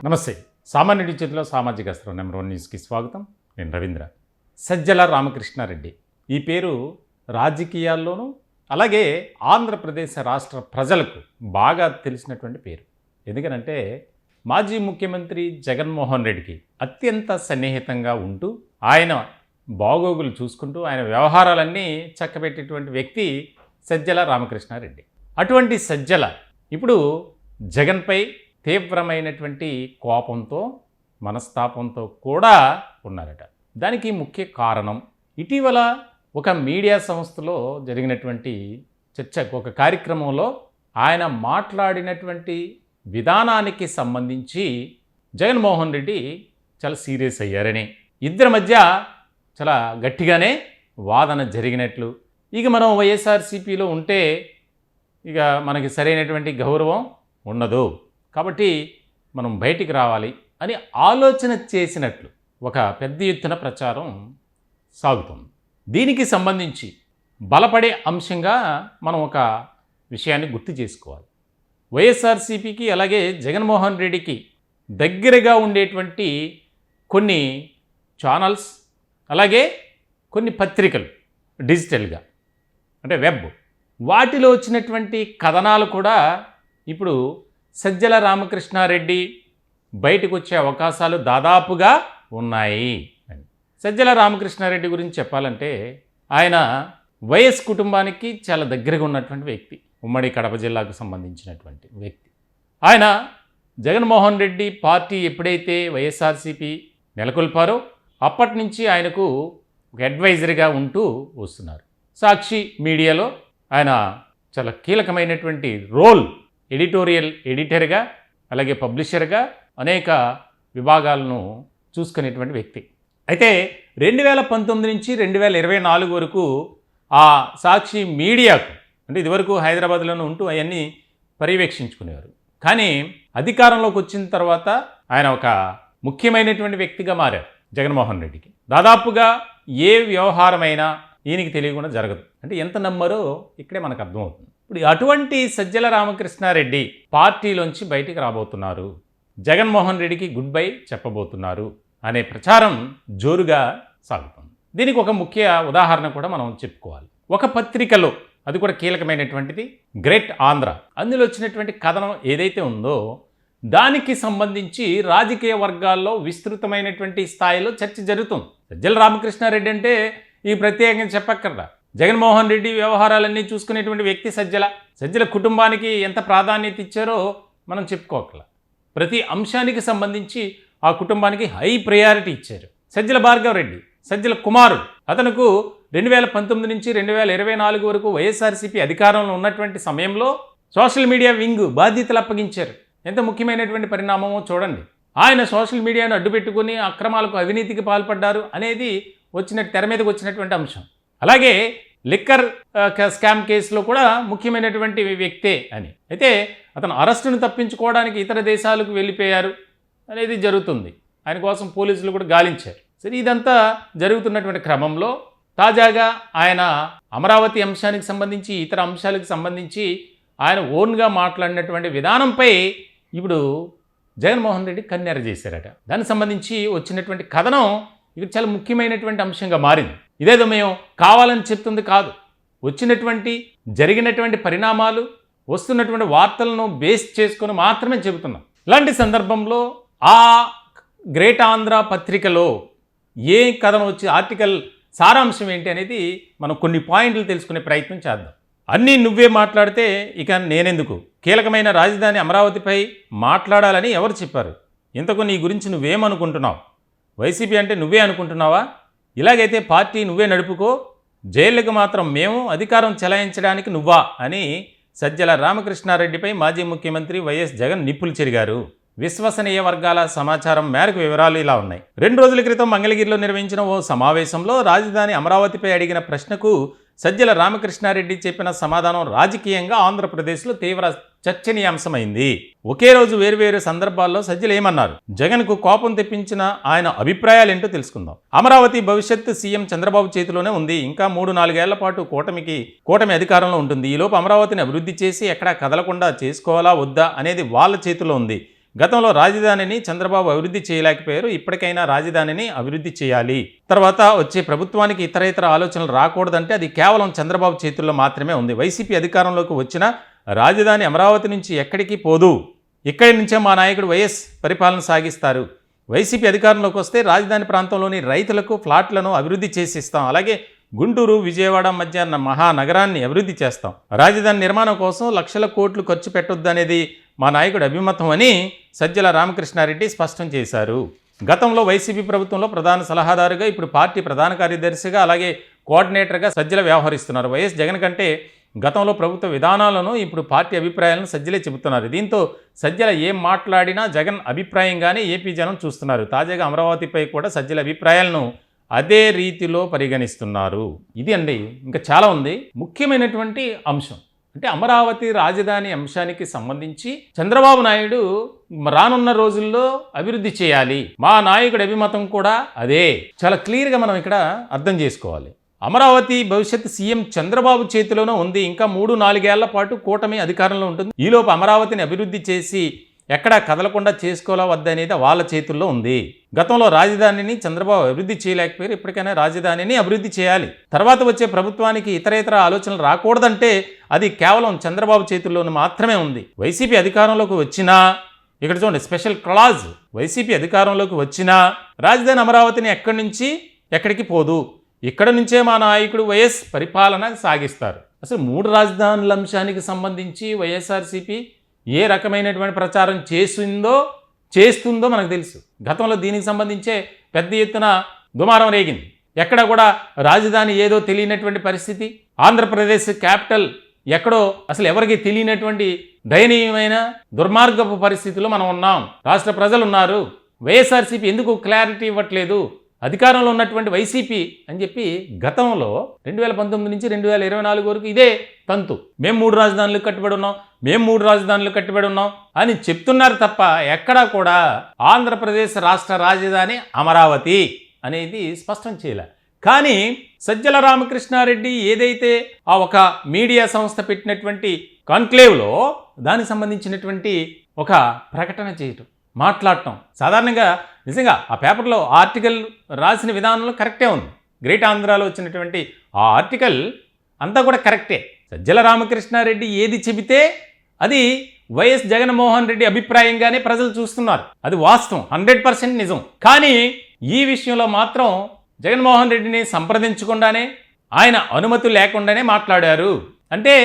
నమస్తే. సామాన్యుడి చేతిలో సామాజిక అస్త్రం నెంబర్ 1 న్యూస్కి స్వాగతం. నేను రవీంద్ర. సజ్జల రామకృష్ణారెడ్డి ఈ పేరు రాజకీయాల్లోనూ అలాగే ఆంధ్రప్రదేశ్ రాష్ట్ర ప్రజలకు బాగా తెలిసినటువంటి పేరు. ఎందుకనంటే మాజీ ముఖ్యమంత్రి జగన్మోహన్ రెడ్డికి అత్యంత సన్నిహితంగా ఉంటూ ఆయన బాగోగులు చూసుకుంటూ ఆయన వ్యవహారాలన్నీ చక్కబెట్టేటువంటి వ్యక్తి సజ్జల రామకృష్ణారెడ్డి. అటువంటి సజ్జల ఇప్పుడు జగన్పై తీవ్రమైనటువంటి కోపంతో మనస్తాపంతో కూడా ఉన్నారట. దానికి ముఖ్య కారణం ఇటీవల ఒక మీడియా సంస్థలో జరిగినటువంటి చర్చ, ఒక కార్యక్రమంలో ఆయన మాట్లాడినటువంటి విధానానికి సంబంధించి జగన్మోహన్ రెడ్డి చాలా సీరియస్ అయ్యారని, ఇద్దరి మధ్య చాలా గట్టిగానే వాదన జరిగినట్లు, ఇక మనం వైఎస్ఆర్సీపీలో ఉంటే ఇక మనకి సరైనటువంటి గౌరవం ఉండదు కాబట్టి మనం బయటికి రావాలి అని ఆలోచన చేసినట్లు ఒక పెద్ద ఎత్తున ప్రచారం సాగుతుంది. దీనికి సంబంధించి బలపడే అంశంగా మనం ఒక విషయాన్ని గుర్తు చేసుకోవాలి. వైఎస్ఆర్సీపీకి అలాగే జగన్మోహన్ రెడ్డికి దగ్గరగా ఉండేటువంటి కొన్ని ఛానల్స్ అలాగే కొన్ని పత్రికలు డిజిటల్గా అంటే వెబ్, వాటిలో వచ్చినటువంటి కథనాలు కూడా ఇప్పుడు సజ్జల రామకృష్ణారెడ్డి బయటకు వచ్చే అవకాశాలు దాదాపుగా ఉన్నాయి అని. సజ్జల రామకృష్ణారెడ్డి గురించి చెప్పాలంటే ఆయన వైఎస్ కుటుంబానికి చాలా దగ్గరగా ఉన్నటువంటి వ్యక్తి, ఉమ్మడి కడప జిల్లాకు సంబంధించినటువంటి వ్యక్తి. ఆయన జగన్మోహన్ రెడ్డి పార్టీ ఎప్పుడైతే వైఎస్ఆర్సీపీ నెలకొల్పారో అప్పటి నుంచి ఆయనకు ఒక అడ్వైజర్గా ఉంటూ వస్తున్నారు. సాక్షి మీడియాలో ఆయన చాలా కీలకమైనటువంటి రోల్, ఎడిటోరియల్ ఎడిటర్గా అలాగే పబ్లిషర్గా అనేక విభాగాలను చూసుకునేటువంటి వ్యక్తి. అయితే 2019 నుంచి 2024 వరకు ఆ సాక్షి మీడియాకు అంటే ఇదివరకు హైదరాబాద్లోనే ఉంటూ అవన్నీ పర్యవేక్షించుకునేవారు. కానీ అధికారంలోకి వచ్చిన తర్వాత ఆయన ఒక ముఖ్యమైనటువంటి వ్యక్తిగా మారారు జగన్మోహన్ రెడ్డికి. దాదాపుగా ఏ వ్యవహారమైనా ఈయనకి తెలియకుండా జరగదు. అంటే ఎంత నమ్మారో ఇక్కడే మనకు అర్థమవుతుంది. ఇప్పుడు అటువంటి సజ్జల రామకృష్ణారెడ్డి పార్టీలోంచి బయటికి రాబోతున్నారు, జగన్మోహన్ రెడ్డికి గుడ్ బై చెప్పబోతున్నారు అనే ప్రచారం జోరుగా సాగుతుంది. దీనికి ఒక ముఖ్య ఉదాహరణ కూడా మనం చెప్పుకోవాలి. ఒక పత్రికలో, అది కూడా కీలకమైనటువంటిది, గ్రేట్ ఆంధ్ర, అందులో వచ్చినటువంటి కథనం ఏదైతే ఉందో దానికి సంబంధించి రాజకీయ వర్గాల్లో విస్తృతమైనటువంటి స్థాయిలో చర్చ జరుగుతుంది. సజ్జల రామకృష్ణారెడ్డి అంటే ఈ ప్రత్యేకంగా చెప్పక్కర్లా, జగన్మోహన్ రెడ్డి వ్యవహారాలన్నీ చూసుకునేటువంటి వ్యక్తి సజ్జల కుటుంబానికి ఎంత ప్రాధాన్యత ఇచ్చారో మనం చెప్పుకోకల. ప్రతి అంశానికి సంబంధించి ఆ కుటుంబానికి హై ప్రయారిటీ ఇచ్చారు. సజ్జల భార్గవ్ రెడ్డి, సజ్జల కుమారుడు, అతనుకు 2019 నుంచి 2024 వరకు వైఎస్ఆర్సీపీ అధికారంలో ఉన్నటువంటి సమయంలో సోషల్ మీడియా వింగ్ బాధ్యతలు అప్పగించారు. ఎంత ముఖ్యమైనటువంటి పరిణామమో చూడండి. ఆయన సోషల్ మీడియాను అడ్డుపెట్టుకుని అక్రమాలకు, అవినీతికి పాల్పడ్డారు అనేది తెర మీదకి వచ్చినటువంటి అంశం. అలాగే లిక్కర్ స్కామ్ కేసులో కూడా ముఖ్యమైనటువంటి వ్యక్తే అని. అయితే అతను అరెస్టును తప్పించుకోవడానికి ఇతర దేశాలకు వెళ్ళిపోయారు అనేది జరుగుతుంది. ఆయన కోసం పోలీసులు కూడా గాలించారు. సరే, ఇదంతా జరుగుతున్నటువంటి క్రమంలో తాజాగా ఆయన అమరావతి అంశానికి సంబంధించి, ఇతర అంశాలకు సంబంధించి ఆయన ఓన్గా మాట్లాడినటువంటి విధానంపై ఇప్పుడు జగన్మోహన్ రెడ్డి కన్నెర చేశారట. దానికి సంబంధించి వచ్చినటువంటి కథనం ఇక్కడ చాలా ముఖ్యమైనటువంటి అంశంగా మారింది. ఇదేదో మేము కావాలని చెప్తుంది కాదు, జరిగినటువంటి పరిణామాలు, వస్తున్నటువంటి వార్తలను బేస్ చేసుకొని మాత్రమే చెబుతున్నాం. ఇలాంటి సందర్భంలో ఆ గ్రేట్ ఆంధ్ర పత్రికలో ఏ కథనం వచ్చి ఆర్టికల్ సారాంశం ఏంటి అనేది మనం కొన్ని పాయింట్లు తెలుసుకునే ప్రయత్నం చేద్దాం. అన్నీ నువ్వే మాట్లాడితే ఇక నేనెందుకు, కీలకమైన రాజధాని అమరావతిపై మాట్లాడాలని ఎవరు చెప్పారు, ఇంతకు నీ గురించి నువ్వేమనుకుంటున్నావు, వైసీపీ అంటే నువ్వే అనుకుంటున్నావా, ఇలాగైతే పార్టీ నువ్వే నడుపుకో, జైళ్ళకు మాత్రం మేము, అధికారం చెలాయించడానికి నువ్వా అని సజ్జల రామకృష్ణారెడ్డిపై మాజీ ముఖ్యమంత్రి వైఎస్ జగన్ నిప్పులు చెరిగారు. విశ్వసనీయ వర్గాల సమాచారం మేరకు వివరాలు ఇలా ఉన్నాయి. 2 రోజుల క్రితం మంగళగిరిలో నిర్వహించిన ఓ సమావేశంలో రాజధాని అమరావతిపై అడిగిన ప్రశ్నకు సజ్జల రామకృష్ణారెడ్డి చెప్పిన సమాధానం రాజకీయంగా ఆంధ్రప్రదేశ్లో తీవ్ర చర్చనీయాంశమైంది. ఒకే రోజు వేరువేరు సందర్భాల్లో సజ్జలు ఏమన్నారు, జగన్కు కోపం తెప్పించిన ఆయన అభిప్రాయాలేంటో తెలుసుకుందాం. అమరావతి భవిష్యత్తు సీఎం చంద్రబాబు చేతిలోనే ఉంది. ఇంకా 3-4 ఏళ్ల పాటు కూటమి అధికారంలో ఉంటుంది. ఈలోపు అమరావతిని అభివృద్ధి చేసి ఎక్కడా కదలకుండా చేసుకోవాలా వద్దా అనేది వాళ్ళ చేతిలో ఉంది. గతంలో రాజధానిని చంద్రబాబు అభివృద్ధి చేయలేకపోయారు, ఇప్పటికైనా రాజధానిని అభివృద్ధి చేయాలి. తర్వాత వచ్చే ప్రభుత్వానికి ఇతర ఆలోచనలు రాకూడదంటే అది కేవలం చంద్రబాబు చేతుల్లో మాత్రమే ఉంది. వైసీపీ అధికారంలోకి వచ్చిన రాజధాని అమరావతి నుంచి ఎక్కడికి పోదు, ఇక్కడి నుంచే మా నాయకుడు వైఎస్ పరిపాలన సాగిస్తారు. వైసీపీ అధికారంలోకి వస్తే రాజధాని ప్రాంతంలోని రైతులకు ఫ్లాట్లను అభివృద్ధి చేసి ఇస్తాం. అలాగే గుంటూరు విజయవాడ మధ్య మహానగరాన్ని అభివృద్ధి చేస్తాం. రాజధాని నిర్మాణం కోసం లక్షల కోట్లు ఖర్చు పెట్టొద్దనేది మా నాయకుడు అభిమతం అని సజ్జల రామకృష్ణారెడ్డి స్పష్టం చేశారు. గతంలో వైసీపీ ప్రభుత్వంలో ప్రధాన సలహాదారుగా, ఇప్పుడు పార్టీ ప్రధాన కార్యదర్శిగా, అలాగే కోఆర్డినేటర్గా సజ్జల వ్యవహరిస్తున్నారు. వైఎస్ జగన్ కంటే గతంలో ప్రభుత్వ విధానాలను, ఇప్పుడు పార్టీ అభిప్రాయాలను సజ్జలే చెబుతున్నారు. దీంతో సజ్జల ఏం మాట్లాడినా జగన్ అభిప్రాయంగానే ఏపీ జనం చూస్తున్నారు. తాజాగా అమరావతిపై కూడా సజ్జల అభిప్రాయాలను అదే రీతిలో పరిగణిస్తున్నారు. ఇది అండి, ఇంకా చాలా ఉంది. ముఖ్యమైనటువంటి అంశం అంటే అమరావతి రాజధాని అంశానికి సంబంధించి చంద్రబాబు నాయుడు రానున్న రోజుల్లో అభివృద్ధి చేయాలి, మా నాయకుడి అభిమతం కూడా అదే. చాలా క్లియర్గా మనం ఇక్కడ అర్థం చేసుకోవాలి. అమరావతి భవిష్యత్ సీఎం చంద్రబాబు చేతిలోనే ఉంది. ఇంకా 3-4 ఏళ్ల పాటు కూటమి అధికారంలో ఉంటుంది. ఈలోపు అమరావతిని అభివృద్ధి చేసి ఎక్కడా కదలకుండా చేసుకోవాలా వద్దనేది వాళ్ళ చేతుల్లో ఉంది. గతంలో రాజధానిని చంద్రబాబు అభివృద్ధి చేయలేకపోయారు, ఇప్పటికైనా రాజధానిని అభివృద్ధి చేయాలి. తర్వాత వచ్చే ప్రభుత్వానికి ఇతర ఆలోచనలు రాకూడదంటే అది కేవలం చంద్రబాబు చేతుల్లోనే మాత్రమే ఉంది. వైసీపీ అధికారంలోకి వచ్చినా, ఇక్కడ చూడండి స్పెషల్ క్లాజ్, వైసీపీ అధికారంలోకి వచ్చినా రాజధాని అమరావతిని ఎక్కడి నుంచి ఎక్కడికి పోదు, ఇక్కడ నుంచే మా నాయకుడు వైఎస్ పరిపాలన సాగిస్తారు. అసలు 3 రాజధానుల అంశానికి సంబంధించి వైఎస్ఆర్సీపీ ఏ రకమైనటువంటి ప్రచారం చేస్తుందో మనకు తెలుసు. గతంలో దీనికి సంబంధించే పెద్ద ఎత్తున దుమారం రేగింది. ఎక్కడ కూడా రాజధాని ఏదో తెలియనటువంటి పరిస్థితి, ఆంధ్రప్రదేశ్ క్యాపిటల్ ఎక్కడో అసలు ఎవరికి తెలియనటువంటి దయనీయమైన దుర్మార్గపు పరిస్థితిలో మనం ఉన్నాం. రాష్ట్ర ప్రజలు ఉన్నారు. వైఎస్ఆర్సీపీ ఎందుకు క్లారిటీ ఇవ్వట్లేదు, అధికారంలో ఉన్నటువంటి వైసీపీ అని చెప్పి గతంలో 2019 నుంచి 2024 వరకు ఇదే తంతు. మేము 3 రాజధానులు కట్టుబడి ఉన్నాం అని చెప్తున్నారు తప్ప ఎక్కడా కూడా ఆంధ్రప్రదేశ్ రాష్ట్ర రాజధాని అమరావతి అనేది స్పష్టం చేయలే. కానీ సజ్జల రామకృష్ణారెడ్డి ఏదైతే ఆ ఒక మీడియా సంస్థ పెట్టినటువంటి కాన్క్లేవ్లో దానికి సంబంధించినటువంటి ఒక ప్రకటన చేయటం, మాట్లాడటం, సాధారణంగా నిజంగా ఆ పేపర్లో ఆర్టికల్ రాసిన విధానంలో కరెక్టే ఉంది. గ్రేట్ ఆంధ్రాలో వచ్చినటువంటి ఆ ఆర్టికల్ అంతా కూడా కరెక్టే. సజ్జల రామకృష్ణారెడ్డి ఏది చెబితే అది వైఎస్ జగన్మోహన్ రెడ్డి అభిప్రాయంగానే ప్రజలు చూస్తున్నారు. అది వాస్తవం, 100% నిజం. కానీ ఈ విషయంలో మాత్రం జగన్మోహన్ రెడ్డిని సంప్రదించకుండానే, ఆయన అనుమతి లేకుండానే మాట్లాడారు అంటే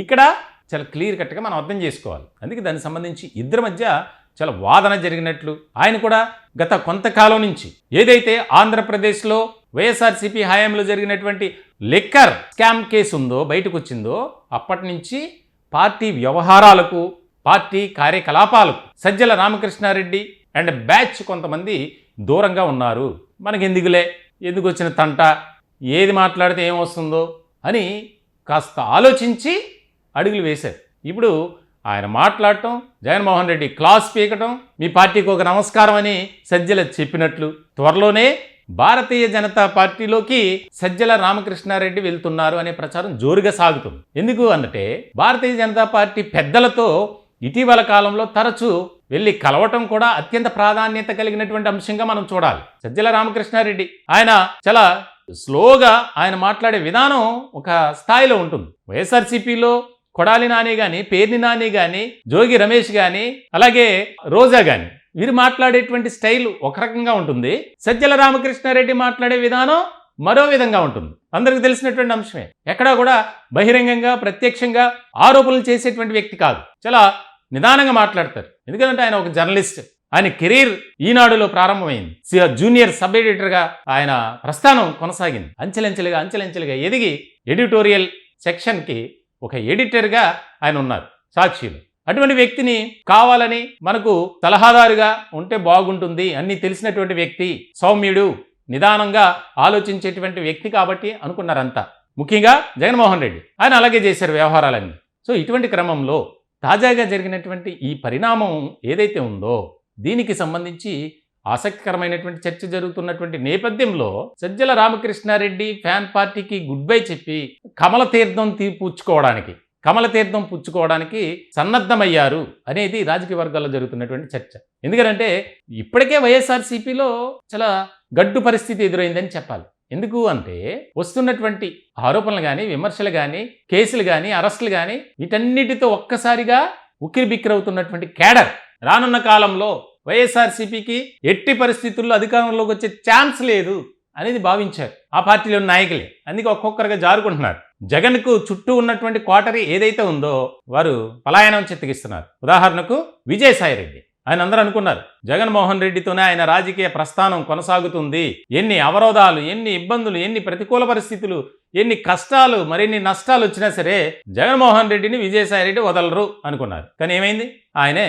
ఇక్కడ చాలా క్లియర్ కట్గా మనం అర్థం చేసుకోవాలి. అందుకే దానికి సంబంధించి ఇద్దరి మధ్య చాలా వాదన జరిగినట్లు, ఆయన కూడా గత కొంతకాలం నుంచి ఏదైతే ఆంధ్రప్రదేశ్లో వైఎస్ఆర్సీపీ హయాంలో జరిగినటువంటి లిక్కర్ స్కామ్ కేసు ఉందో, బయటకు వచ్చిందో, అప్పటి నుంచి పార్టీ వ్యవహారాలకు, పార్టీ కార్యకలాపాలకు సజ్జల రామకృష్ణారెడ్డి అండ్ బ్యాచ్ కొంతమంది దూరంగా ఉన్నారు. ఎందుకు వచ్చిన తంట, ఏది మాట్లాడితే ఏమొస్తుందో అని కాస్త ఆలోచించి అడుగులు వేశారు. ఇప్పుడు ఆయన మాట్లాడటం, జగన్మోహన్ రెడ్డి క్లాస్ పీకటం, మీ పార్టీకి ఒక నమస్కారం అని సజ్జల చెప్పినట్లు, త్వరలోనే భారతీయ జనతా పార్టీలోకి సజ్జల రామకృష్ణారెడ్డి వెళ్తున్నారు అనే ప్రచారం జోరుగా సాగుతుంది. ఎందుకు అన్నట్టే భారతీయ జనతా పార్టీ పెద్దలతో ఇటీవల కాలంలో తరచూ వెళ్ళి కలవటం కూడా అత్యంత ప్రాధాన్యత కలిగినటువంటి అంశంగా మనం చూడాలి. సజ్జల రామకృష్ణారెడ్డి ఆయన చాలా స్లోగా ఆయన మాట్లాడే విధానం ఒక స్థాయిలో ఉంటుంది. వైఎస్ఆర్సీపీలో కొడాలి నాని కానీ, పేర్ని నాని కానీ, జోగి రమేష్ కానీ, అలాగే రోజా కానీ, వీరు మాట్లాడేటువంటి స్టైల్ ఒక రకంగా ఉంటుంది. సజ్జల రామకృష్ణారెడ్డి మాట్లాడే విధానం మరో విధంగా ఉంటుంది. అందరికీ తెలిసినటువంటి అంశమే. ఎక్కడా కూడా బహిరంగంగా ప్రత్యక్షంగా ఆరోపణలు చేసేటువంటి వ్యక్తి కాదు. చాలా నిదానంగా మాట్లాడతారు. ఎందుకంటే ఆయన ఒక జర్నలిస్ట్. ఆయన కెరీర్ ఈనాడులో ప్రారంభమైంది. జూనియర్ సబ్ ఎడిటర్గా ఆయన ప్రస్థానం కొనసాగింది. అంచెలంచెలుగా ఎదిగి ఎడిటోరియల్ సెక్షన్కి ఒక ఎడిటర్గా ఆయన ఉన్నారు సాక్షిలో. అటువంటి వ్యక్తిని కావాలని మనకు సలహాదారుగా ఉంటే బాగుంటుంది, అన్నీ తెలిసినటువంటి వ్యక్తి, సౌమ్యుడు, నిదానంగా ఆలోచించేటువంటి వ్యక్తి కాబట్టి అనుకున్నారంతా. ముఖ్యంగా జగన్మోహన్ రెడ్డి ఆయన అలాగే చేశారు వ్యవహారాలన్నీ. సో ఇటువంటి క్రమంలో తాజాగా జరిగినటువంటి ఈ పరిణామం ఏదైతే ఉందో దీనికి సంబంధించి ఆసక్తికరమైనటువంటి చర్చ జరుగుతున్నటువంటి నేపథ్యంలో సజ్జల రామకృష్ణారెడ్డి ఫ్యాన్ పార్టీకి గుడ్ బై చెప్పి కమల తీర్థం పుచ్చుకోవడానికి కమలతీర్థం పుచ్చుకోవడానికి సన్నద్ధమయ్యారు అనేది రాజకీయ వర్గాల్లో జరుగుతున్నటువంటి చర్చ. ఎందుకంటే ఇప్పటికే వైఎస్ఆర్సీపీలో చాలా గడ్డు పరిస్థితి ఎదురైందని చెప్పాలి. ఎందుకు అంటే వస్తున్నటువంటి ఆరోపణలు కానీ, విమర్శలు కానీ, కేసులు కానీ, అరెస్టులు కానీ వీటన్నిటితో ఒక్కసారిగా ఉక్కిరిబిక్కిరవుతున్నటువంటి కేడర్ రానున్న కాలంలో వైఎస్ఆర్సీపీకి ఎట్టి పరిస్థితుల్లో అధికారంలోకి వచ్చే ఛాన్స్ లేదు అనేది భావించారు ఆ పార్టీలోని నాయకులే. అందుకే ఒక్కొక్కరుగా జారుకుంటున్నారు. జగన్కు చుట్టూ ఉన్నటువంటి కోటరీ ఏదైతే ఉందో వారు పలాయనం చెత్తగిస్తున్నారు. ఉదాహరణకు విజయసాయిరెడ్డి, ఆయన అందరూ అనుకున్నారు జగన్మోహన్ రెడ్డితోనే ఆయన రాజకీయ ప్రస్థానం కొనసాగుతుంది, ఎన్ని అవరోధాలు, ఎన్ని ఇబ్బందులు, ఎన్ని ప్రతికూల పరిస్థితులు, ఎన్ని కష్టాలు, మరిన్ని నష్టాలు వచ్చినా సరే జగన్మోహన్ రెడ్డిని విజయసాయిరెడ్డి వదలరు అనుకున్నారు. కానీ ఏమైంది? ఆయనే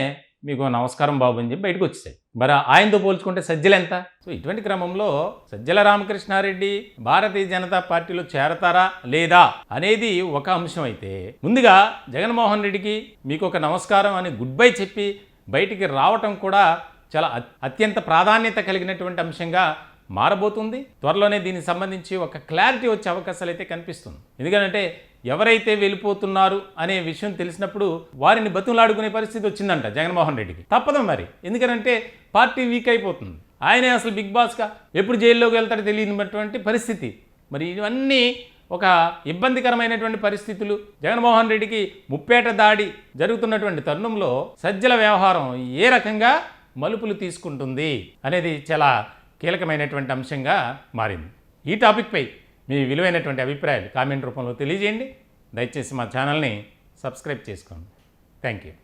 మీకు నమస్కారం బాబు అని చెప్పి బయటకు వచ్చేసాయి. మరి ఆయనతో పోల్చుకుంటే సజ్జలు ఎంత? సో ఇటువంటి క్రమంలో సజ్జల రామకృష్ణారెడ్డి భారతీయ జనతా పార్టీలో చేరతారా లేదా అనేది ఒక అంశం అయితే, ముందుగా జగన్మోహన్ రెడ్డికి మీకు ఒక నమస్కారం అని గుడ్ బై చెప్పి బయటికి రావటం కూడా చాలా అత్యంత ప్రాధాన్యత కలిగినటువంటి అంశంగా మారబోతుంది. త్వరలోనే దీనికి సంబంధించి ఒక క్లారిటీ వచ్చే అవకాశాలు అయితే కనిపిస్తుంది. ఎందుకంటే ఎవరైతే వెళ్ళిపోతున్నారు అనే విషయం తెలిసినప్పుడు వారిని బతులాడుకునే పరిస్థితి వచ్చిందంట జగన్మోహన్ రెడ్డికి. తప్పదు మరి, ఎందుకంటే పార్టీ వీక్ అయిపోతుంది. ఆయనే అసలు బిగ్ బాస్గా ఎప్పుడు జైల్లోకి వెళ్తాడో తెలియనటువంటి పరిస్థితి. మరి ఇవన్నీ ఒక ఇబ్బందికరమైనటువంటి పరిస్థితులు. జగన్మోహన్ రెడ్డికి ముప్పేట దాడి జరుగుతున్నటువంటి తరుణంలో సజ్జల వ్యవహారం ఏ రకంగా మలుపులు తీసుకుంటుంది అనేది చాలా కీలకమైనటువంటి అంశంగా మారింది. ఈ టాపిక్పై మీ విలువైనటువంటి అభిప్రాయాలు కామెంట్ రూపంలో తెలియజేయండి. దయచేసి మా ఛానల్ని సబ్స్క్రైబ్ చేసుకోండి. Thank you.